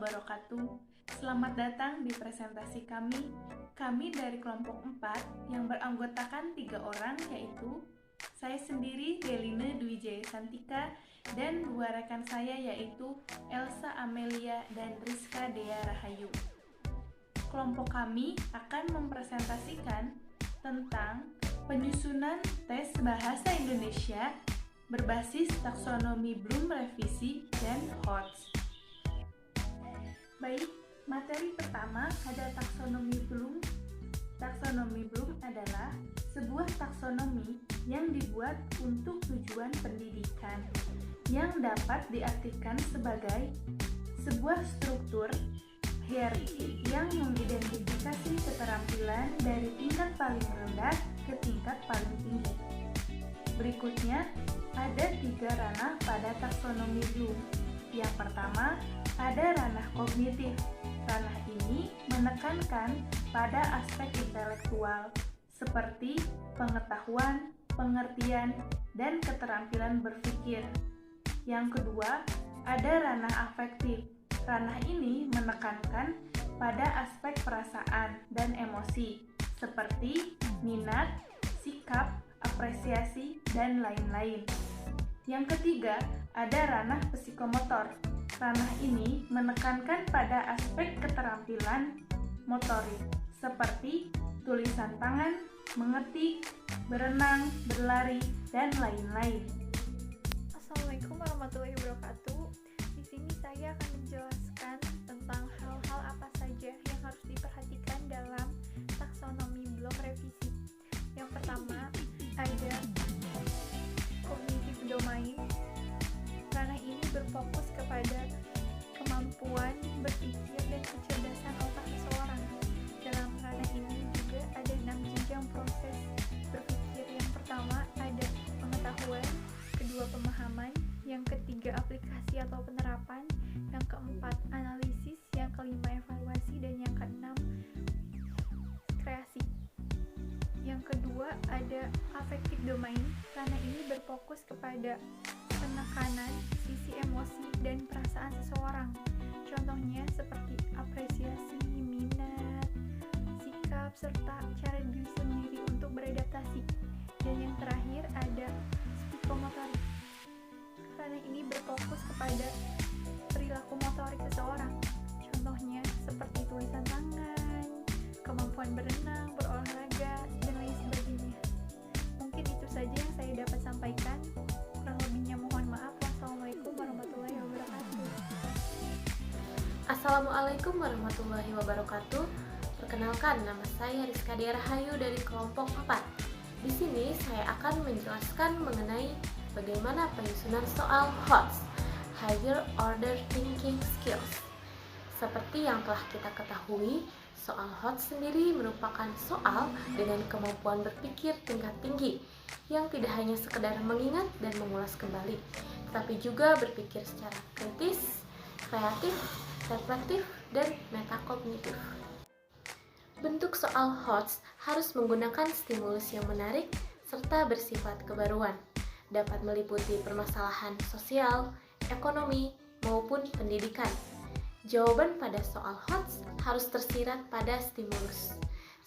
wabarakatuh. Selamat datang di presentasi kami. Kami dari kelompok 4 yang beranggotakan 3 orang, yaitu saya sendiri, Deline Dwi Jaya Santika, dan 2 rekan saya yaitu Elsa Amelia dan Rizka Dea Rahayu. Kelompok kami akan mempresentasikan tentang penyusunan tes bahasa Indonesia berbasis taksonomi Bloom revisi dan HOTS. Baik, materi pertama ada taksonomi Bloom. Taksonomi Bloom adalah sebuah taksonomi yang dibuat untuk tujuan pendidikan yang dapat diartikan sebagai sebuah struktur hierarki yang mengidentifikasi keterampilan dari tingkat paling rendah ke tingkat paling tinggi. Berikutnya, ada 3 ranah pada taksonomi Bloom. Yang pertama, ada ranah kognitif. Ranah ini menekankan pada aspek intelektual seperti pengetahuan, pengertian, dan keterampilan berpikir. Yang kedua, ada ranah afektif. Ranah ini menekankan pada aspek perasaan dan emosi seperti minat, sikap, apresiasi, dan lain-lain. Yang ketiga, ada ranah psikomotor. Ranah ini menekankan pada aspek keterampilan motorik seperti tulisan tangan, mengetik, berenang, berlari, dan lain-lain. Assalamualaikum warahmatullahi wabarakatuh. Di sini saya akan menjelaskan tentang hal-hal apa saja yang harus diperhatikan dalam taksonomi Bloom revisi. Yang pertama, ada cognitive domain. Ranah ini berfokus kepada kemampuan berpikir dan kecerdasan otak seseorang. Dalam ranah ini juga ada 6 jenjang proses berpikir. Yang pertama ada pengetahuan, kedua pemahaman, yang ketiga aplikasi atau penerapan, yang keempat analisis, yang kelima evaluasi, dan yang keenam kreasi. Yang kedua ada affective domain. Ranah ini berfokus kepada penekanan sisi emosi dan perasaan seseorang. Contohnya seperti apresiasi, minat, sikap, serta cara diri sendiri untuk beradaptasi. Dan yang terakhir ada psikomotorik. Ranah ini berfokus kepada perilaku motorik seseorang. Contohnya seperti tulisan tangan, kemampuan berenang, berolahraga, dan lain sebagainya. Mungkin itu saja yang saya dapat sampaikan. Kurang lebihnya mohon maaf. Wassalamualaikum warahmatullahi wabarakatuh. Assalamualaikum warahmatullahi wabarakatuh. Perkenalkan, nama saya Rizka Dea Rahayu dari kelompok 4. Di sini saya akan menjelaskan mengenai bagaimana penyusunan soal HOTS, Higher Order Thinking Skills. Seperti yang telah kita ketahui, soal HOTS sendiri merupakan soal dengan kemampuan berpikir tingkat tinggi yang tidak hanya sekedar mengingat dan mengulas kembali, tetapi juga berpikir secara kritis, kreatif, reflektif, dan metakognitif. Bentuk soal HOTS harus menggunakan stimulus yang menarik serta bersifat kebaruan. Dapat meliputi permasalahan sosial, ekonomi, maupun pendidikan. Jawaban pada soal HOTS harus tersirat pada stimulus.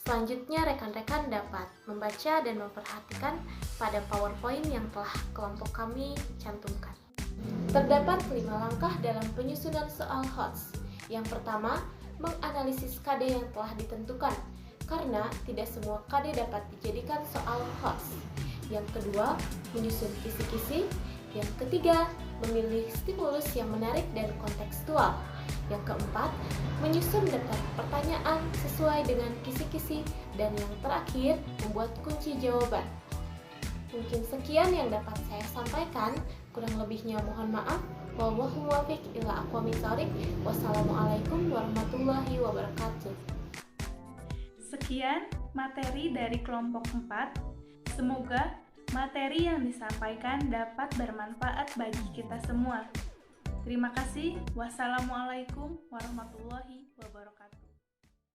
Selanjutnya, rekan-rekan dapat membaca dan memperhatikan pada PowerPoint yang telah kelompok kami cantumkan. Terdapat 5 langkah dalam penyusunan soal HOTS. Yang pertama, menganalisis KD yang telah ditentukan, karena tidak semua KD dapat dijadikan soal HOTS. Yang kedua, menyusun kisi-kisi. Yang ketiga, memilih stimulus yang menarik dan kontekstual. Yang keempat, menyusun daftar pertanyaan sesuai dengan kisi-kisi. Dan yang terakhir, membuat kunci jawaban. Mungkin sekian yang dapat saya sampaikan. Kurang lebihnya mohon maaf. Wallahu muwaffiq ila aqwamit thoriq. Wassalamualaikum warahmatullahi wabarakatuh. Sekian materi dari kelompok 4. Semoga materi yang disampaikan dapat bermanfaat bagi kita semua. Terima kasih. Wassalamualaikum warahmatullahi wabarakatuh.